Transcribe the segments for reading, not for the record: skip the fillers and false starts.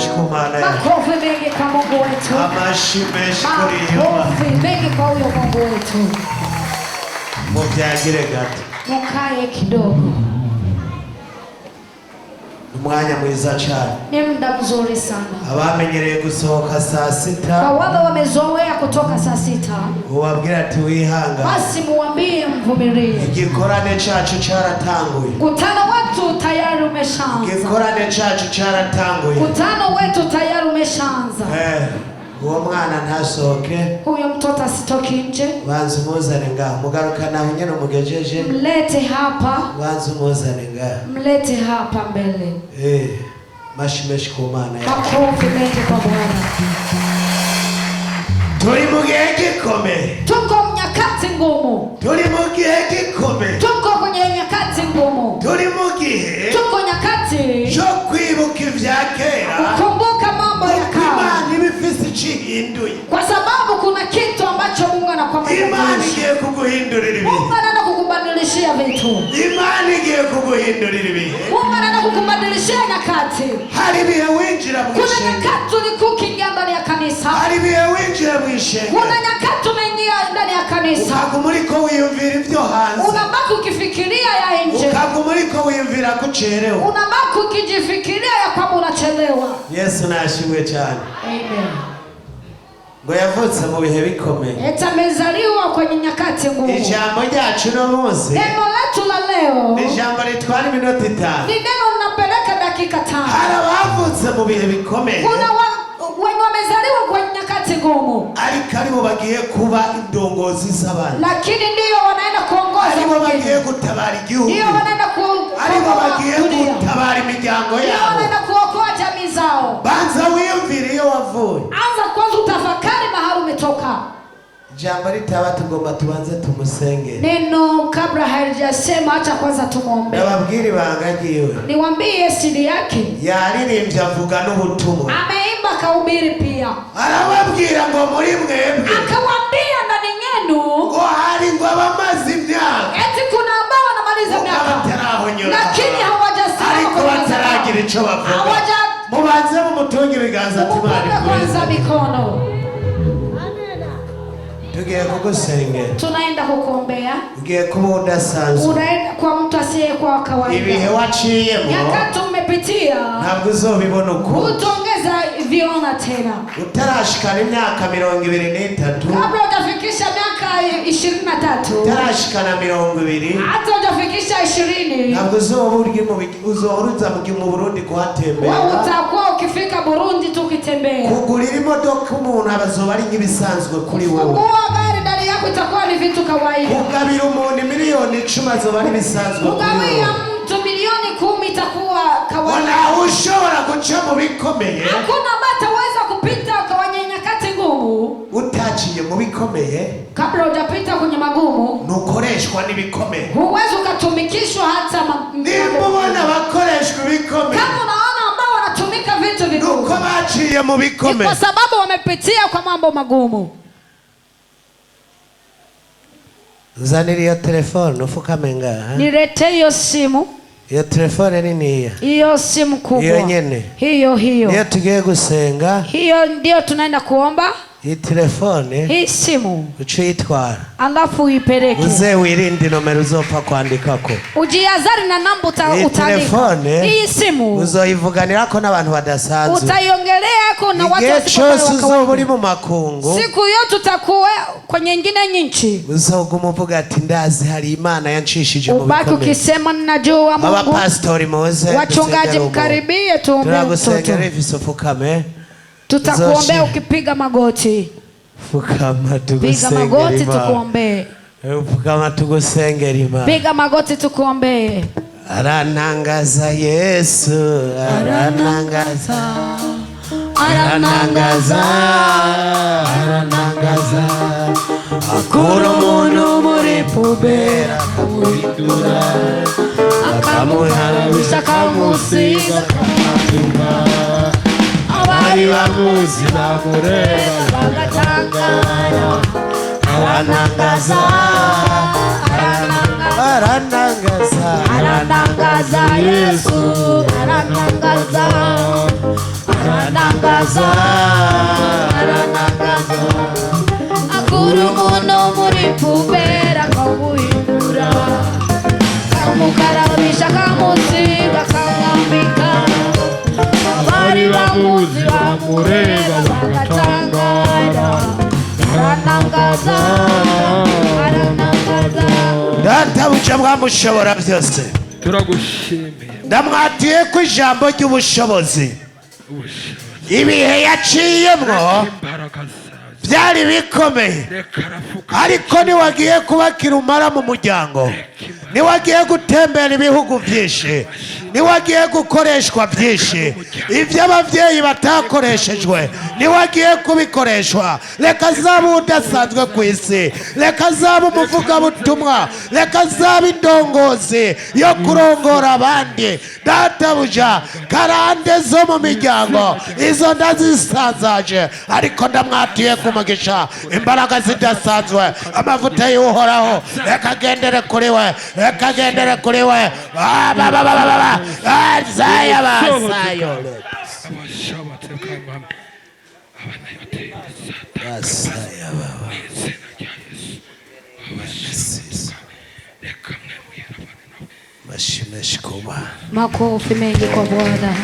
menshi ku Mana yacu. Makofi mengi kwa Mungu wetu. Amashi menshi kuri Yehova. Makofi mengi kwa huyo Mungu wetu. Mubyagire gato. Mukae kidogo. Umwanya mwiza cyane. Ni muda mzuri sana. Abamenyereye gusohoka saa sita. Kwa wale wamezoea kutoka saa sita. Uwabwira ati wihanga. Basi muambie mvumilie. Igikorane cyacu cyaratanguye. Mkutano wetu tayari umeshaanza. Igikorane cyacu cyaratanguye. Mkutano wetu tayari umeshaanza. Uwo mwana ntasohoke. Huyo mtoto asitoki nje. Banza umuzane ngaho. Mugaruka nawe nyene umugejeje. Mlete hapa. Banza umuzane ngaho. Mlete hapa mbele. Mashi menshi ku Mana yacu. Makofi mengi kwa Bwana. Turi mu gihe gikomeye. Tuko nyakati ngumu. Turi mu gihe gikomeye. Tuko kwenye nyakati ngumu. Turi mu gihe. Tuko nyakati. Cyo kwibuka ibya kera. Kumbuka mambo ya kale. Imana ibifise ikihinduye. Kwa sababu kuna kitu ambacho Mungu anakwambia. Imana igiye kuguhindurira ibihe. Mungu anaenda kukubadilishia vitu. Imana igiye kuguhindurira ibihe. Mungu anaenda kukubadilishia nyakati. Hari ibihe winjira mu Kuna ishengero. nyakati ulikuwa ukiingia ndani ya kanisa. Hari ibihe winjira mu ishengero. Kuna nyakati umeingia ndani ya kanisa. Ukaguma uriko wiyumvira ibyo hanze. Unabaki ukifikiria ya nje. Ukaguma uriko wiyumvira ko ucerewe. Unabaki ukijifikiria ya kwamba unachelewa. Yesu nashimwe cyane. Amen. Ngo yavutse mu bihe bikomeye. Amezaliwa kwenye nyakati ngumu. Ijambo ryacu no munsi. Neno letu la leo. Ni jambo ritwara iminota 5. Ni neno linapeleka dakika 5. Hari abavutse mu bihe bikomeye. Kuna wenye wamezaliwa kwenye nyakati ngumu. Ariko aribo bagiye kuba indongozi z'abandi. Lakini ndio wanaenda kuongoza. Aribo bagiye gutabara igihugu. Ndio wanaenda kuokoa. Aribo bagiye gutabara imiryango yabo. Ndio wanaenda kuokoa jamii zao. Banza wiyumvire iyo wavuye. Anza kwanza utafakari mahali umetoka. Jambo ritaba tugomba tubanze tumusenge. Neno kabla halijasema acha kwanza tumuombe. Nababwira ibanga ryiwe. Niwaambie siri yake. Yaririmbye avuga n'ubutumwa. Ameimba kahubiri pia. Arababwira ngo muri mwebwe. Akawaambia ndani yenu. Ngo hari ngo abamaze imyaka. Eti kuna ambao wanamaliza miaka. Lakini hawajasema. Ariko bataragira icyo bavuga. Mubanze mumutunge ibiganza tubari kwanza mikono. Tugiye kugusengera. Tunaenda kukuombea. Ugiye kuba udasanzwe. Unaenda kwa mtu asiyekuwa kawaida. Ibihe waciyemo. Nyakati umepitia. Ntabwo uzobibona uko. Utaongeza viona tena. Utarashikana imyaka 23. Kabla hujafikisha miaka 23. Utarashikana 20. Hata hujafikisha 20. Ntabwo uzoruza mu Burundi kuhatembera. Wewe utakuwa ukifika Burundi tukitembea. Kugurira imodoka umuntu abazoba ari nk'ibisanzwe kuri wewe. Gari ndani yako itakuwa ni vitu kawaida. Kugabira umuntu miliyoni 10 azoba ari bisanzwe kuri wewe. Kugawia mtu milioni 10 itakuwa kawaida. Wala ushobora guca mu bikomeye. Hakuna ambaye ataweza kupita kwenye nyakati ngumu. Utaciye mu bikomeye. Kabla hujapita kwenye magumu. Nukoreshwa n'ibikomeye. Huwezi ukatumikishwa hata Nimubona bakoreshwa ibikomeye. Kama unaona ambao wanatumika vitu vigumu. Nuko baciye mu bikomeye. Kwa sababu wamepitia kwa mambo magumu. Zaniri ya telefone ufukame ngaha. Nilete hiyo simu. Iyo telefone nini hiyo? Simu kubwa. Hiyo nyene. Hiyo. Niyo tugiye gusenga. Hiyo ndio tunaenda kuomba. Hii telefone. Hii simu. Ucitwara. Alafu uipeleke. Uze wirinde nomero uzopfa kwandikako. Ujiazari na namba utaandika. Telefone. Hii simu. Uzoyivuganirako n'abantu badasanzwe. Utaiongelea na watu wasikuwa uzoba uri mu makungu. Siku yote utakuwa kwenye nyingine nchi. Uzoguma uvuga ati ndazi hari Imana yanshishije mu bikomeye. Ubaki ukisema ninajua Mungu. Aba pastori Mose. Wachungaji mkaribie tuombe mtoto. Turagusengera ifisofukame. Tutakuombea ukipiga magoti. Fukama tugusengera. Piga magoti tukuombee. Fukama tugusengera Imana. Piga magoti tukuombee. Aranangaza Yesu, aranangaza. Aranangaza. Aranangaza. Akura umuntu muri pubera akamuhindura. Akamuharabisha akamusiga akamuhindura. Abari bamuzi bamureba bagatangara. Aranangaza. Aranangaza. Aranangaza Yesu. Aranangaza. aranangaza akura umuntu muri pubera akawuhindura kamukarabisha kamusiga kamwambika abari bamuzi bamureba bagatangara aranangaza databuja bwamushobora byose turagushimiye ndamwatiye ku ijambo ry'ubushobozi ibihe yaciyemwo byari bikomeye ariko niwagiye kubakira umara mu muryango niwagiye gutembera ibihugu byinshi niwagiye gukoreshwa byinshi ibyo ababyeyi batakoreshejwe niwagiye kubikoreshwa reka zaba udasanzwe ku isi reka zaba umuvugabutumwa reka zaba indongozi yo kurongora abandi databuja karande zo mu miryango izo ndazisanzaje ariko ndamwatiye ku mugisha imbaraga zidasanzwe amavuta y'uhoraho reka agendere kuri we reka agendere kuri we Zaya basayo makofi mengi kwa Bwana.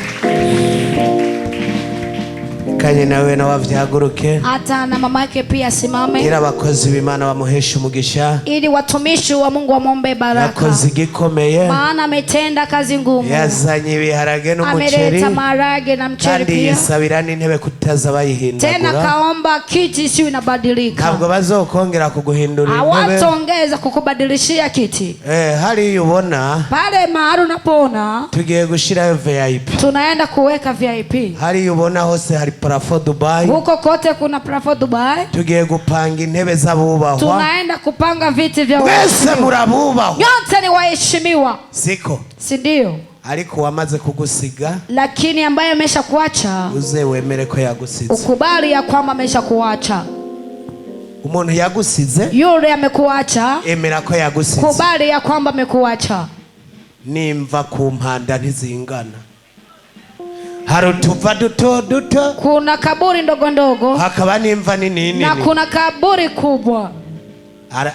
kanye nawe na wavyaguruke hata na mama yake pia simame gira abakozi b'Imana bamuhesha umugisha ili watumishi wa Mungu wamombe baraka yakoze gikomeye maana ametenda kazi ngumu yazanye ibiharage n'umuceri ameleta maharage na mcheri kandi pia yisabira n'intebe kutaza bayihindagura tena kaomba kiti siwe inabadilika ntabwo bazokongera kuguhindura intebe hawataongeza kukubadilishia kiti hari ubona pale mahali unapoona tugiye gushirayo VIP tunaenda kuweka VIP hari ubona hose hari parafo Dubai huko kote kuna parafo Dubai tugiye gupanga intebe z'abubahwa tunaenda kupanga viti vya wese murabubahwa yote ni waheshimiwa siko si ndio ariko wamaze kugusiga lakini ambaye ameshakuacha uze wemere ko yagusize ukubali ya kwamba ameshakuacha umuntu yagusize yule amekuacha emera ko yagusize kubali ya kwamba amekuacha nimva ku mpanda ntizingana hari utuva duto duto kuna kaburi ndogo ndogo hakaba n'imva nini na kuna kaburi kubwa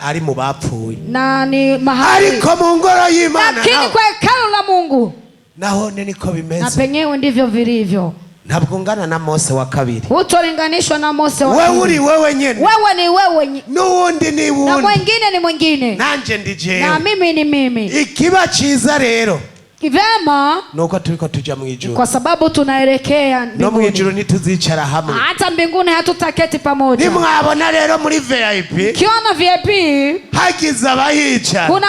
ari mu bapfuye na ni mahali ariko mu ngoro y'Imana lakini kwa hekalu la Mungu naho niko bimeze na penyewe ndivyo vilivyo ntabwo ngana na Mose wa kabiri hutolinganishwa na Mose wa kabiri wewe uri wewe nyene wewe ni wewe n'uwundi ni wundi na mwingine ni mwingine nanje ndi jewe na mimi ni mimi ikiba ciza rero Vema nuko turiko tuja mu ijuru kwa sababu tunaelekea mbinguni. No mu ijuru ntituzicara hamwe. Hata mbinguni hatutaketi pamoja. Nimwabona rero muri VIP. Kiona VIP hagize abahicara. Kuna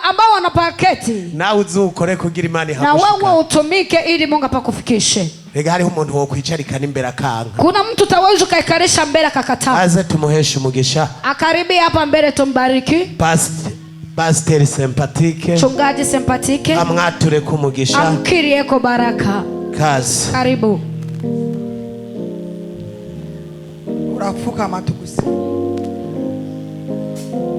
ambao wanapaketi. Na uzukore kugira Imana ihagushika. Na wewe utumike ili Mungu apakufikishe. Rega hariho umuntu wo kwicarika n'imbere akanga. Kuna mtu taweza kaikarisha mbele akakataa. Aze tumuheshe umugisha. Akaribia hapa mbele tumbariki. Pastor sympathique. Chungaji sympathique. Amwature kumugisha. Amkirie ko baraka. Kazi. Karibu. Urafuka matugusi.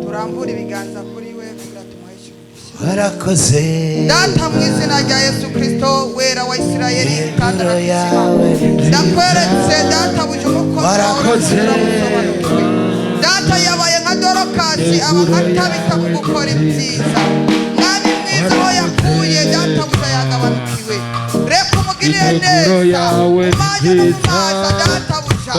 Turambura ibiganza kuri we kugira tumuheshe umugisha. Warakoze. Data mu izina rya Yesu Kristo wera wa Isirayeli kandi ndakweretse data buje umukozi. Warakoze. Data yabaye nka Dorokasi abatabita kugukora ibyiza. Mwami mwiza aho yakuye data buje yagabanukiwe. Reka umugirire neza. Umaje n'umusaza data buje.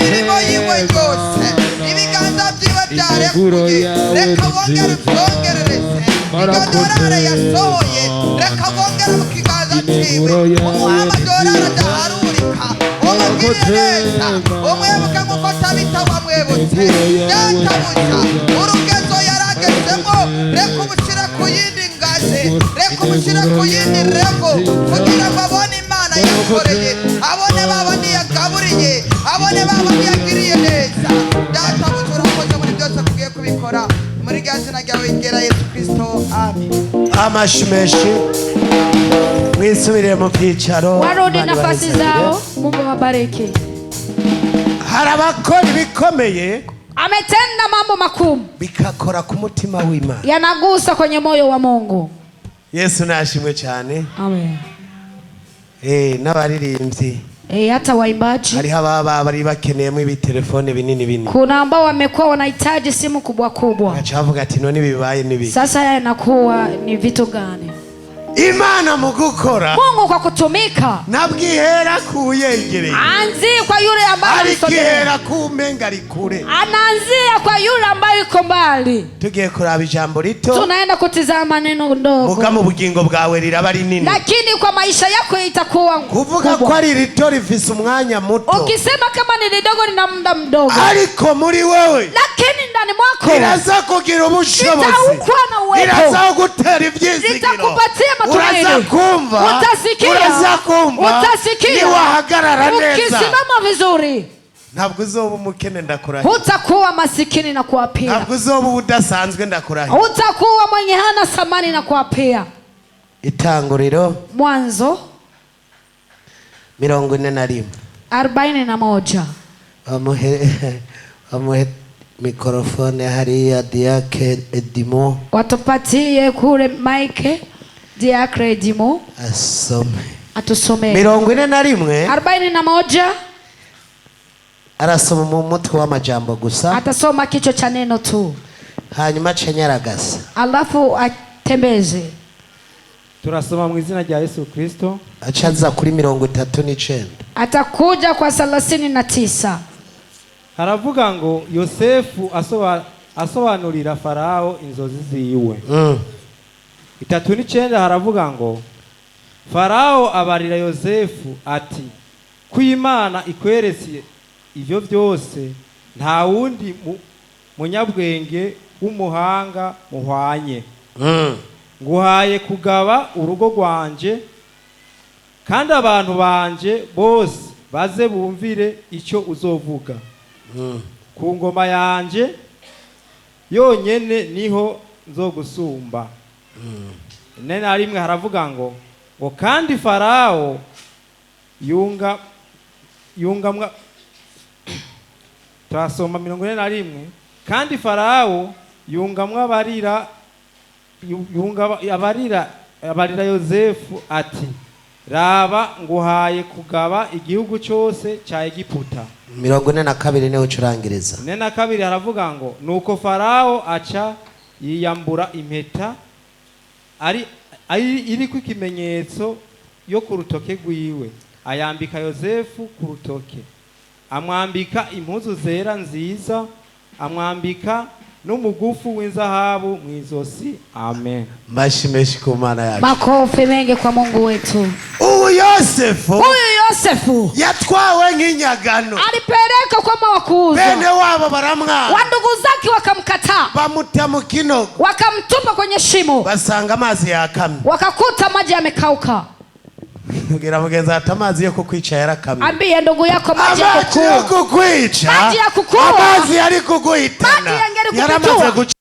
Imirimo yiwe yose. Ibiganza byiwe byarekuye. Reka wongere ubwongerereze. Idorari yasohoye. Reka wongere mu kiganza cyiwe. Umuha amadorari adaharurika. Umugirire neza. Umwibuke nk'uko atabita wamwibutse. Data buja urugezo yaragezemo. Reka umushyire ku yindi ngazi. Reka umushyire ku yindi revo. Kugira ngo abone Imana yakoreye. Abone babandi yagaburiye. Abone babandi yagiriye neza. Data buja urakoze muri byose kugiye kubikora. Muri gazina ryawe ngera Yesu Kristo. Amen. Amashimeshi mwisubire mu byicaro. Warudi nafasi zao. Mungu wabariki. Harabakora bikomeye. Ametenda mambo makuu bikakora ku mutima w'Imana. Yanagusa kwenye moyo wa Mungu. Yesu nashimwe cyane. Amen. N'abaririmbyi hata waimbaji. Hariho ababa bari bakeneyemo ibitelefone binini binini. Kuna ambao wamekuwa wanahitaji simu kubwa kubwa. Achavuga ati none bibaye nibi. Sasa haya inakuwa ni vitu gani? Imana mu gukora. Mungu kwa kutumika. Nabwihera kuyegereye. Anzi kwa yule ambaye arikihera kumenga rikure. Anaanzia kwa yule ambaye yuko mbali. Tugiye kuraba ijambo rito. Tunaenda kutizama neno ndogo. Muga mu bugingo bwawe riraba rinini. Lakini kwa maisha yako itakuwa kuvuga ko ari rito rifise umwanya muto. Ukisema kama ni lidogo lina muda mdogo. Ariko muri wewe. Lakini ndani mwako. Iraza kugira ubushobozi. Iraza kugutera ivyizigiro. Itakupatia uraza kumva. Utasikia. Niwahagarara neza. Ukisimama vizuri. Ntabwo uzoba umukene ndakurahi. Hutakuwa masikini na kuapia. Ntabwo uzoba udasanzwe ndakurahi. Hutakuwa mwenye hana thamani na kuapia. Itanguriro Mwanzo 41. 41. Amuhe mikrofone hariya Diake Edimo. Watupatie kule Mike Diake Edimo. Atusome. 41. 41. Arasoma mu mutwe w'amajambo gusa. Atasoma kichwa cha neno tu. Hanyuma cenyaragasa. Alafu atembeze. Turasoma mu izina rya Yesu Kristo. Acaza kuri 39. Atakuja kwa 39. Haravuga ngo Yosefu asobanurira Farao inzozi ziwe. 39 haravuga ngo Farao abarira Yosefu ati kw'Imana ikweretse ivyo byose nta wundi munyabwenge w'umuhanga muhwanye. Nguhaye kugaba urugo rwanje kandi abantu banje bose baze bumvire icyo uzovuga. Ku ngoma yanje yonyene niho nzogusumba. Nena rimwe haravuga ngo kandi Farao yungamwa Turasoma 41 kandi Farao yungamwa abarira Yosefu ati raba nguhaye kugaba igihugu cyose cya Egiputa. 42 niho curangiriza. 42 haravuga ngo nuko Farao aca yiyambura impeta iri ku ikimenyetso yo ku rutoke rwiwe ayambika Yosefu ku rutoke, amwambika impuzu zera nziza, amwambika n'umugufu w'inzahabu mwizosi. Amen. Mashimeshi ku Mana yacu. Makofi mengi kwa Mungu wetu. Yosefu yatwawe nk'inyagano. Alipeleka kwa mawakuzo. Bene wabo baramwana. Wandugu zake wakamkataa. Bamuta mu kinogo. Wakamtupa kwenye shimo. Basanga amazi yakamye. Wakakuta maji yamekauka. Mugira mugenza atamazi yo kukwica yarakamye. Ambie ndugu yako maji ya kukwica. Maji ya kukua. Amazi yari kuguhitana. Yaramaze guca.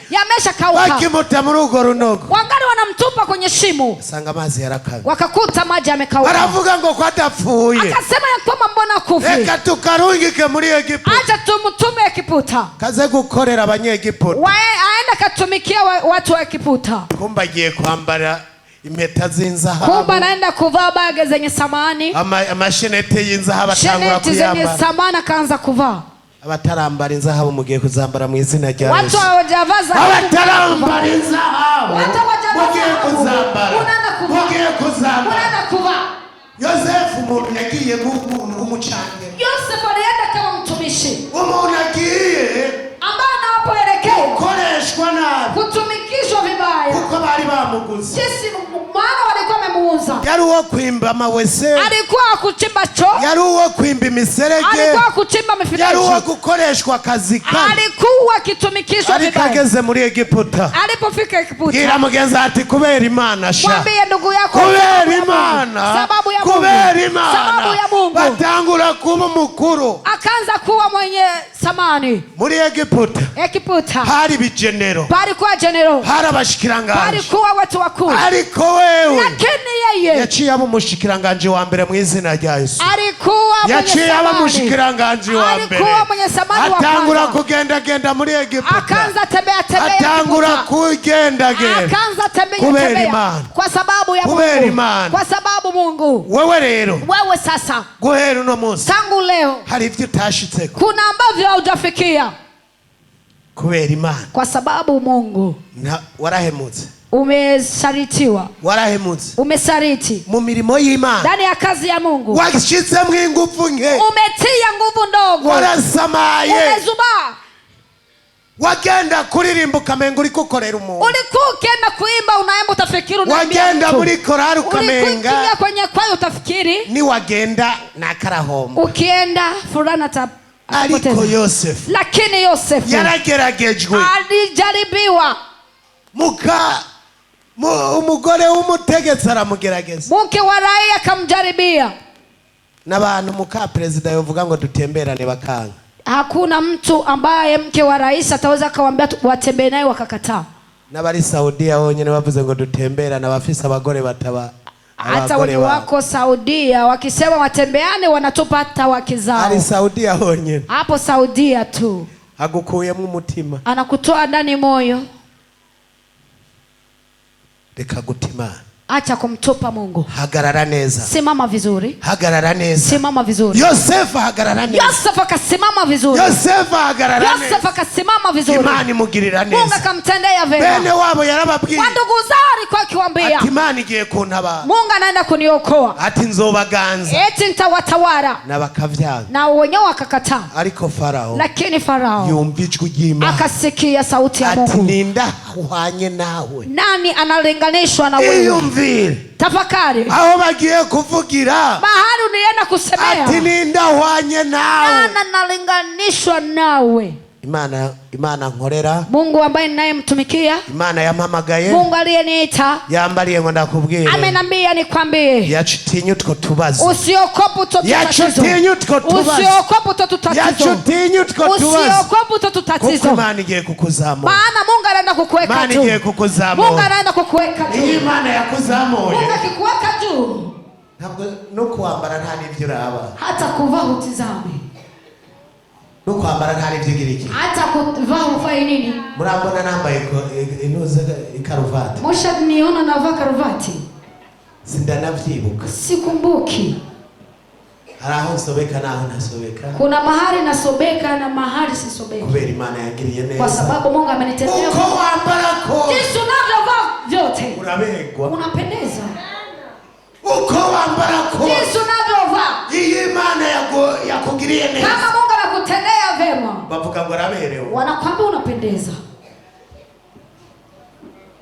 Yamesha kauka. Wakimuta muri urwo runogo. Wangali wanamtupa kwenye shimo. Sanga amazi yarakamye. Wakakuta maji yamekauka. Baravuga ngo kwatapfuye. Akasema ya kwamba mbona kufi. Reka tukarungike muri Egiputa. Acha tumutume Egiputa. Kaze gukorera abanyegiputa. Aenda katumikia watu wa Egiputa. Kumba agiye kwambara impeta z'inzahabu. Kumba naenda kuvaa bage zenye samani. Amashenete y'inzahabu atangura kuyambara. Shenete zenye samani akaanza kuvaa. Abatarambara inzahabu mugiye kuzambara mu izina rya Yesu. Watu hawajavaza. Abatarambara inzahabu mugiye kuzambara. Mugiye kuzambara. Unaenda kuvaa. Yosefu umuntu yagiye nk'umucange. Yosefu alienda kama mtumishi. Umuntu agiye ambaye anapoelekea koreshwa nabi. Kutumikishwa vibaya. Kuko bari bamuguze. Sisi maana walikuwa wamemuuza. Yari uwo kwimba amawese. Alikuwa kuchimba choo. Yari uwo kwimba imiserege. Alikuwa kuchimba mifereji. Yari uwo gukoreshwa akazi kane. Alikuwa akitumikishwa vibaya. Alikageze muri Egiputa. Alipofika Egiputa. Gira mugenza ati kubera Imana sha. Mwambie ndugu yako. Kubera Imana. Sababu ya Mungu. Kubera Imana. Sababu ya Mungu. Batangura kuba mukuru. Akaanza kuwa mwenye samani. Muri Egiputa. Egiputa. Hari bigenero. Palikuwa general. Hari abashikiranganje. Palikuwa watu wakuu. Ariko wewe. Lakini yeye yaciye abo mushikiranganje wa mbere mu izina rya Yesu. Alikuwa yaciye aba mushikiranganje wa mbere, alikuwa mwenye samani wa atangura kwanza, kugenda muri Egiputa, akaanza tembea atangura kugenda akaanza kubera tembea Imana, kwa sababu ya kubera Mungu, Imana. kwa sababu Mungu. Wewe rero, Wewe sasa, guhera uno munsi, tangu leo hari ivyo utashitseko, kuna ambavyo haujafikia kubera Imana, kwa sababu Mungu. Warahemutse, umesaritiwa, warahemutse, umesariti mu mirimo y'Imana, ndani ya kazi ya Mungu, washitsemo ingufu nke, umetia nguvu ndogo, warasamaye, umezubaa, wagenda kuririmba ukamenga uri gukorera umuntu, ulikuwa ukienda kuimba unaemba utafikiri unaambia wagenda mtu, muri korari ukamenga ulikuwa kwenye kwayo utafikiri ni wagenda na karahombo, ukienda fulana ariko Yosefu, lakini Yosefu yarageragejwe, alijaribiwa, umugore w'umutegetsi aramugerageza, mke wa raia akamjaribia, n'abantu muka perezida yovuga ngo dutemberane bakanga. Hakuna mtu ambaye mke wa rais ataweza kawaambia watembee naye wakakataa. N'abari Saudia wonyene bavuze ngo dutemberane, abafise abagore bataba, hata wenye wako Saudia wakisema watembeane wanatupa hata wake zao. Ari Saudia wonyene, hapo Saudia tu agukuyemo umutima, anakutoa ndani moyo, reka gutima, acha kumtupa Mungu, hagarara neza, simama vizuri, hagarara neza, simama vizuri. Yosefu hagarara neza, Yosefu akasimama vizuri, Yosefu hagarara neza, Yosefu akasimama vizuri, Imani mugirira neza, Mungu akamtendea vema. Bene wabo yarababwiye, ndugu zari kwa kiwaambia, ati Imani igiye kuntabara, Mungu anaenda kuniokoa, ati nzobaganza, eti nitawatawala, na bakavyanga, na wenyewe wakakataa. Ariko Farao, lakini Farao yumva ijwi ry'Imana, akasikia sauti ya Mungu, ati ninda uhanye nawe, nani analinganishwa na wewe? Tafakari aho bagiye kuvugira, mahali unienda kusemea, ati ninda uhanye nawe, nani analinganishwa nawe? Imana nkorera, Mungu ambaye ninayemtumikia, Imana yampamagaye, Mungu aliyeniita, yambariye ngo ndakubwire, amenambia nikwambie, yacutinye utwo tubazo, usiokope utwo tatizo, yacutinye utwo tubazo, usiokope utwo tatizo, yacutinye utwo tubazo, usiokope utwo tatizo, Imana igiye kukuzamura, maana Mungu anaenda kukuweka juu, Imana igiye kukuzamura, Mungu anaenda kukuweka juu. Imana yakuzamuye, Mungu akikuweka juu, ntabwo no kwambara nta n'ivyo uraba, hata kuvaa utizame, no kwambara nta n'ivyo giriki, hata kuvaa ufai nini? Murambona nambaye inoze ikaruvati, Mosha niona navaa karuvati, sindanavyibuka, sikumbuki. Haraho nsobeka naho ntasobeka, Kuna mahali nasobeka na mahali sisobeka, kubera Imana yagiriye neza, kwa sababu Mungu amenitendea. Uko wambara ko, Yesu unavyovaa vyote urabegwa, unapendeza. Uko wambara ko, Yesu unavyovaa, iyi Imana yakugiriye neza, kama Mungu amekutendea vema, bavuga ngo araberewe, wanakwambia unapendeza.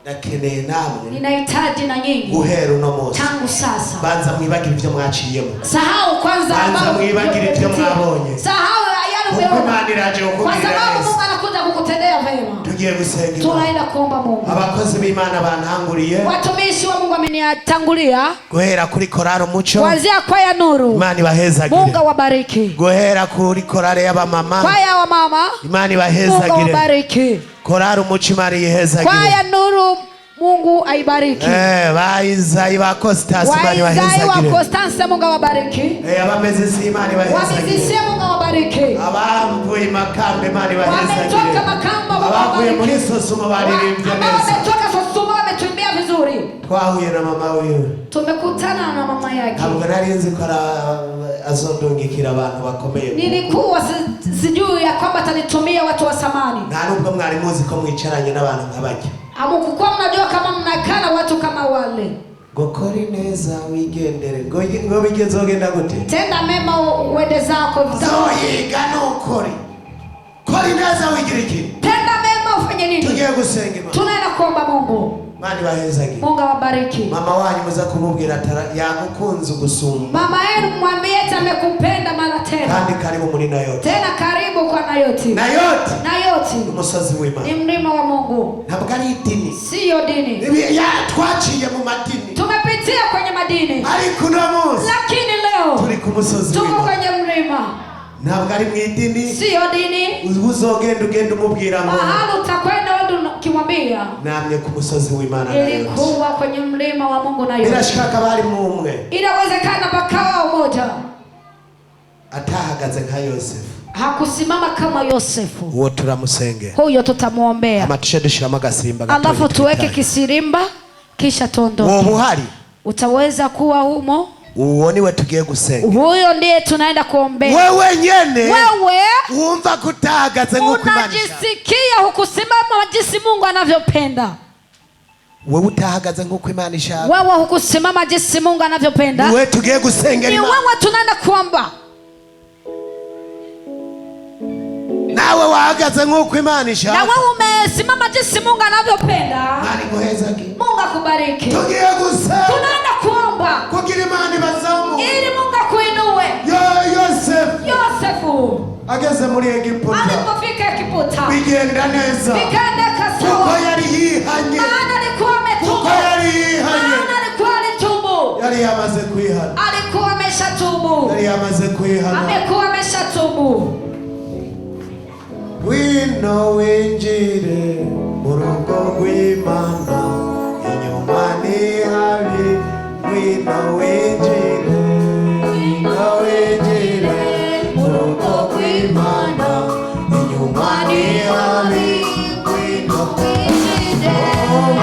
Nakeneye namwe, Ninahitaji na nyinyi guhera uno munsi, tangu sasa, banza mwibagire ivyo mwaciyemo, sahau kwanza banza mwibagire ivyo mwabonye, sahau yale uko umeona, Imana iraje kwa kukugirira sababu neza. Mungu anakuja kukutendea vema. Tugiye gusenga Imana, Tunaenda kuomba Mungu. abakozi b'Imana bantanguriye, Watumishi wa Mungu ameniatangulia, guhera kuri korari Umuco, kuanzia kwaya Nuru, Imana ibahezagire, Mungu wabariki. guhera kuri korari y'abamama, Kwaya wa mama, Imana Mungu ibahezagire, wabariki. korari Umuco Imana ihezagire, Kwaya Nuru, Mungu aibariki. Baizayi ba Costas Imana Waizai wa ibahezagire, Constance, Mungu wabariki. abameze si Imana ibahezagire, Wamezisia, Mungu wabariki. abamvuye Makambe Imana Wametoka ibahezagire, Makamba, Mungu abavuye wabariki. muri Sosumo baririmbye Ambao neza, wametoka Sosumo wametuimbia vizuri. twahuye na mama wiwe, Tumekutana na mama yake. ntabwo nari nzi ko azondungikira abantu bakomeye, Nilikuwa sijui ya kwamba atanitumia watu wa samani. nta nubwo mwari muzi ko mwicaranye n'abantu nk'abajya, Hamukuwa mnajua kama mnakaa na watu kama wale. ngo kori neza wigendere, ngo bigezogenda gute, Tenda mema uende zako. zoyiga nukuri, kori neza wigira iki, Tenda mema ufanye nini? tugiye gusenga Imana, Tunaenda kuomba Mungu. Imana ibahezagire, Mungu awabariki. mama wanyu muza kumubwira yagukunze gusumba, Mama yenu mwambie eti amekupenda mara tena. kandi karibu muri Nayoti, Tena karibu kwa Nayoti. Nayoti Nayoti umusozi w'Imana, ni mlima wa Mungu. ntabwo ari idini, Siyo dini. twaciye mu madini, Tumepitia kwenye madini, ariko uno munsi lakini leo turi ku musozi tuko w'Imana, kwenye mlima. ntabwo ari mu idini, Siyo dini. uzogenda umubwira ngo Mahali utakwenda wewe ukimwambia namye ku musozi w'Imana Nayoti, ilikuwa kwenye mlima wa Mungu Nayoti. birashaka bari mu umwe, Inawezekana pakawa umoja, atahagaze nka Yosefu, hakusimama kama Yosefu, uwo turamusenge. huyo tutamuombea. Amatushe dushiramo agasimba gato. Alafu tuweke kisirimba kisha tuondoke. Uwo buhari utaweza kuwa humo. uwo niwe tugiye gusenga. Huyo ndiye tunaenda kuombea. Wewe nyene wewe uumva kutahagaze nk'uko Imana ishaka, unajisikia hukusimama jinsi Mungu anavyopenda. wewe utahagaze nk'uko Imana ishaka, wewe hukusimama jinsi Mungu anavyopenda. wewe tugiye gusengera Imana, wewe tunaenda kuomba. nawe wahagaze nk'uko Imana ishaka, na wewe umesimama jinsi Mungu anavyopenda. Imana iguhezage, Mungu akubariki. tugiye gusenga, tunaenda kuomba kugira Imana ibazamu, ili Mungu akuinue. Yosefu ageze muri Egiputa, alipofika Egiputa bigenda neza, bikaenda kasawa, kuko yari yihanye, maana alikuwa ametubu, kuko yari yihanye, maana alikuwa alitubu, yari yamaze kwihana, alikuwa ameshatubu, yari yamaze kwihana, amekuwa ameshatubu. Wino winjire mu rugo rw'Imana, inyuma ni habi. Wino winjire, wino winjire mu rugo rw'Imana, inyuma ni habi. Wino winjire,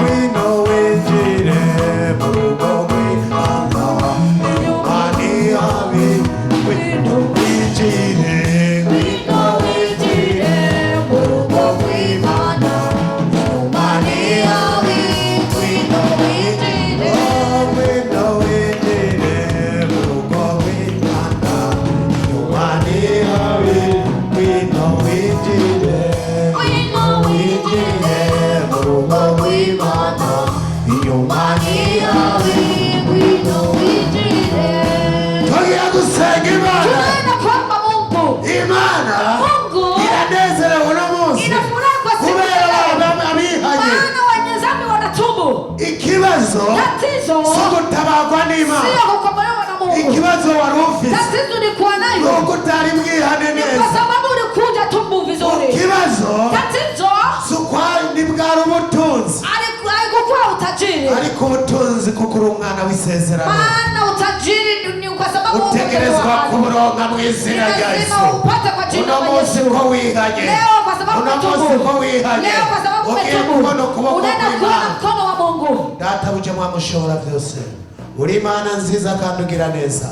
wino winjire mu rugo rw'Imana, inyuma ni habi. Wino winjire, tatizo sokutabagwa n'Imana, sio kukombolewa na Mungu. Ikibazo wari ufite, tatizo ulikuwa nayo nuko utari mwihane neza, kwa sababu ulikuja tumbu vizuri. Ikibazo tatizo ni bwari ubutunzi, alikuwa utajiri, ariko ubutunzi kuko uri umwana w'isezerano, maana utajiri ni kwa sababu utegerezwa kuburonka mu izina rya Yesu. Uno munsi ko wihanye, leo kwa sababu uno munsi ko wihanye, leo kwa sababu umetubu, kubona ukuboko unaenda kuona mkono wa Mungu. Data buje mwamushobora byose, uri Imana nziza kandi ugira neza.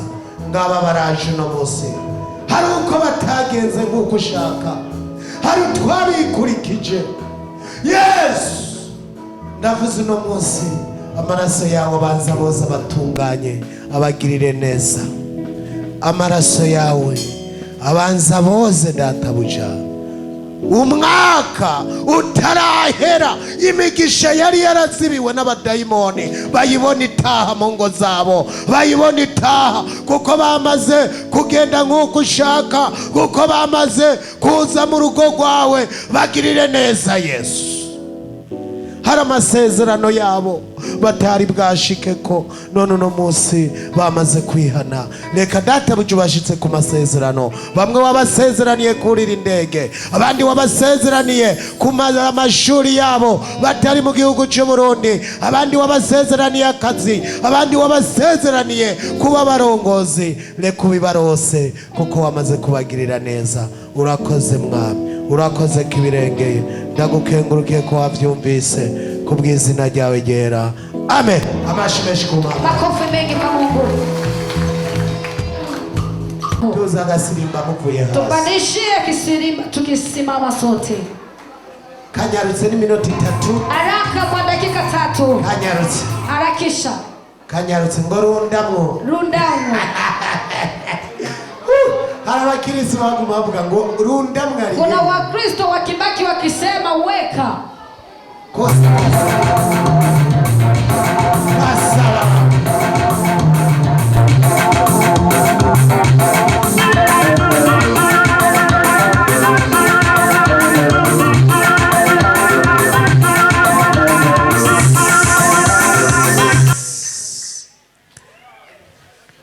Ngaba baraje uno munsi, hari uko batagenze nk'uko ushaka, hari twabikurikije. Yesu, ndavuze uno munsi amaraso yawe abanza boza batunganye, abagirire neza. Amaraso yawe abanza boze databuja, umwaka utarahera imigisha yari yarazibiwe n'abadayimoni bayibona itaha mu ngo zabo, bayibona itaha kuko bamaze kugenda nk'uko ushaka, kuko bamaze kuza mu rugo rwawe. Bagirire neza Yesu, hari amasezerano yabo batari bwashike ko none uno munsi bamaze kwihana. Reka data buje bashitse ku masezerano, bamwe wabasezeraniye kurira indege, abandi wabasezeraniye kumara amashuri yabo batari mu gihugu cy'u Burundi, abandi wabasezeraniye akazi, abandi wabasezeraniye kuba barongozi. Reka ubibarose kuko wamaze kubagirira neza. Urakoze Mwami, urakoze kibirengeye, ndagukengurukiye ko wavyumvise kubw'izina ryawe ryera. Amen. Amashimeshi ku Mana. Makofi mengi kwa Mungu. Tuza gasirimba muvuye hasi. Tupandishie kisirimba tukisimama sote. Kanyarutse ni minota 3. Haraka kwa dakika 3. Kanyarutse. Harakisha. Kanyarutse ngo rundamwo. Rundamwo. Hari abakirisi baguma bavuga ngo rundamwo ari. Kuna Wakristo wakibaki wakisema weka. Kosa. Asala.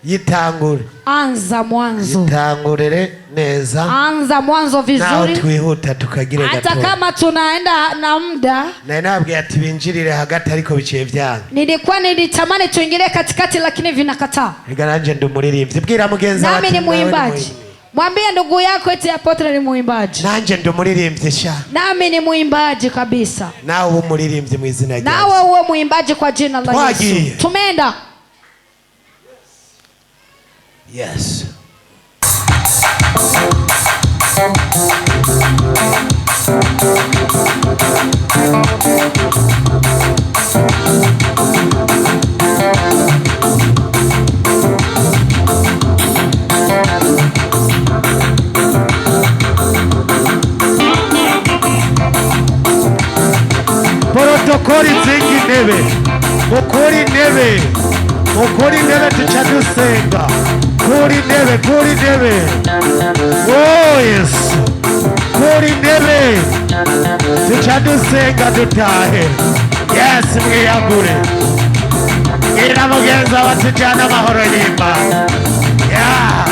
Yitangure. Anza mwanzo. Yitangurire neza. Anza mwanzo vizuri. Nao twihuta tukagire gato. Hata kama tunaenda na muda. Na nabwiye ati binjirire hagati ariko biciye byanga. Nilitamani tuingilie katikati lakini vinakataa. Igaranje ndumuririmbyi. Bwira mugenzi wawe. Nami ni muimbaji. Mwambie ndugu yako eti Apotre ni muimbaji. Nanje ndi umuririmbyi sha. Nami ni muimbaji kabisa. Nawe ube umuririmbyi mu izina rya Yesu. Nawe uwe muimbaji kwa jina la Yesu. Tumeenda. Yes. Protokoli zingi intebe, mukuri intebe, mukuri intebe tuca dusenga, kuri intebe, oh yes, kuri intebe tuca dusenga dutahe, yes mwiyagure, ira mugenza batujana amahoro y'Imana, yeah.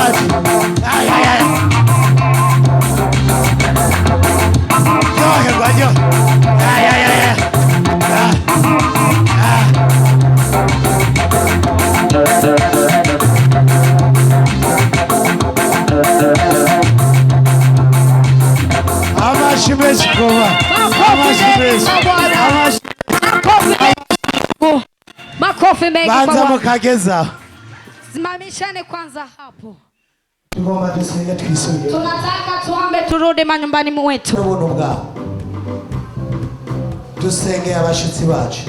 waje. Ay, ay, ay. Yoherwa, yo. Ay, ay, ay, ay. Amashi menshi kuba. Amashi menshi. Amashi. Makofi mengi kwa Banza Bwana. mukageza. Simamishane kwanza hapo. Tugomba dusenge twisubire. Tunataka tuombe turudi manyumbani mwetu. N'ubuntu bwawe. Dusenge abashitsi bacu.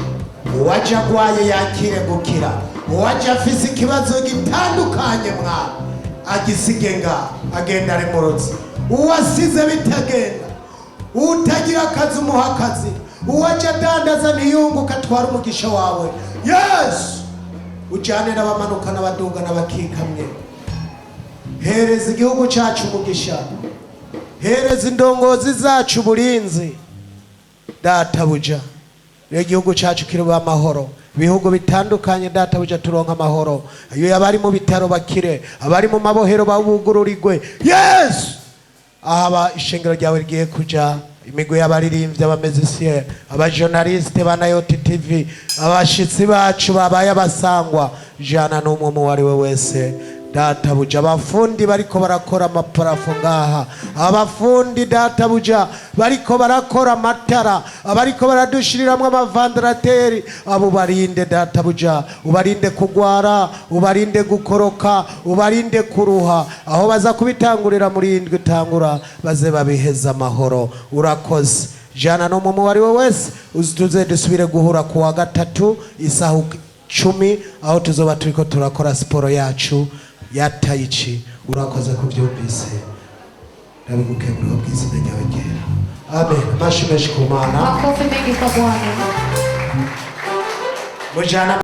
Uwaje agwaye yakire gukira. Uwaje afise ikibazo gitandukanye mwana. Agisige nga agenda ari murozi. Uwasize bitagenda. Utagira akazi umuha akazi. Uwaje adandaza ntiyunguka atwara umugisha wawe. Yesu ujyane n'abamanuka n'abaduga n'abakikamye. Hereza igihugu cyacu umugisha. Hereza indongozi zacu uburinzi. Databuja igihugu cyacu kiruba amahoro. Ibihugu bitandukanye databuja turonka amahoro. Ayo abari mu bitaro bakire, abari mu mabohero babugururirwe. Yesu ahaba ishengero ryawe rigiye kuja. Imigwi y'abaririmbyi, abamezisiye, abajournaliste ba Nayoti TV, abashitsi bacu babaye abasangwa, jana n'umwe mu wari we wese. Databuja abafundi bariko barakora amaparafo ngaha, abafundi databuja bariko barakora amatara, abariko baradushiriramwe amavandarateri, abo barinde databuja, ubarinde kugwara, ubarinde gukoroka, ubarinde kuruha, aho baza kubitangurira muri indwi tangura baze babiheza amahoro. Urakoze jana no mu wari we wese. Tuze dusubire guhura ku wa gatatu isaha 10 aho tuzoba turiko turakora siporo yacu ya taichi. Urakoze kubyumvise, ndabigukemura bw'izina ryawe ryera. Amen. Mashi menshi ku Mana. Makofi mengi kwa Bwana. Mujana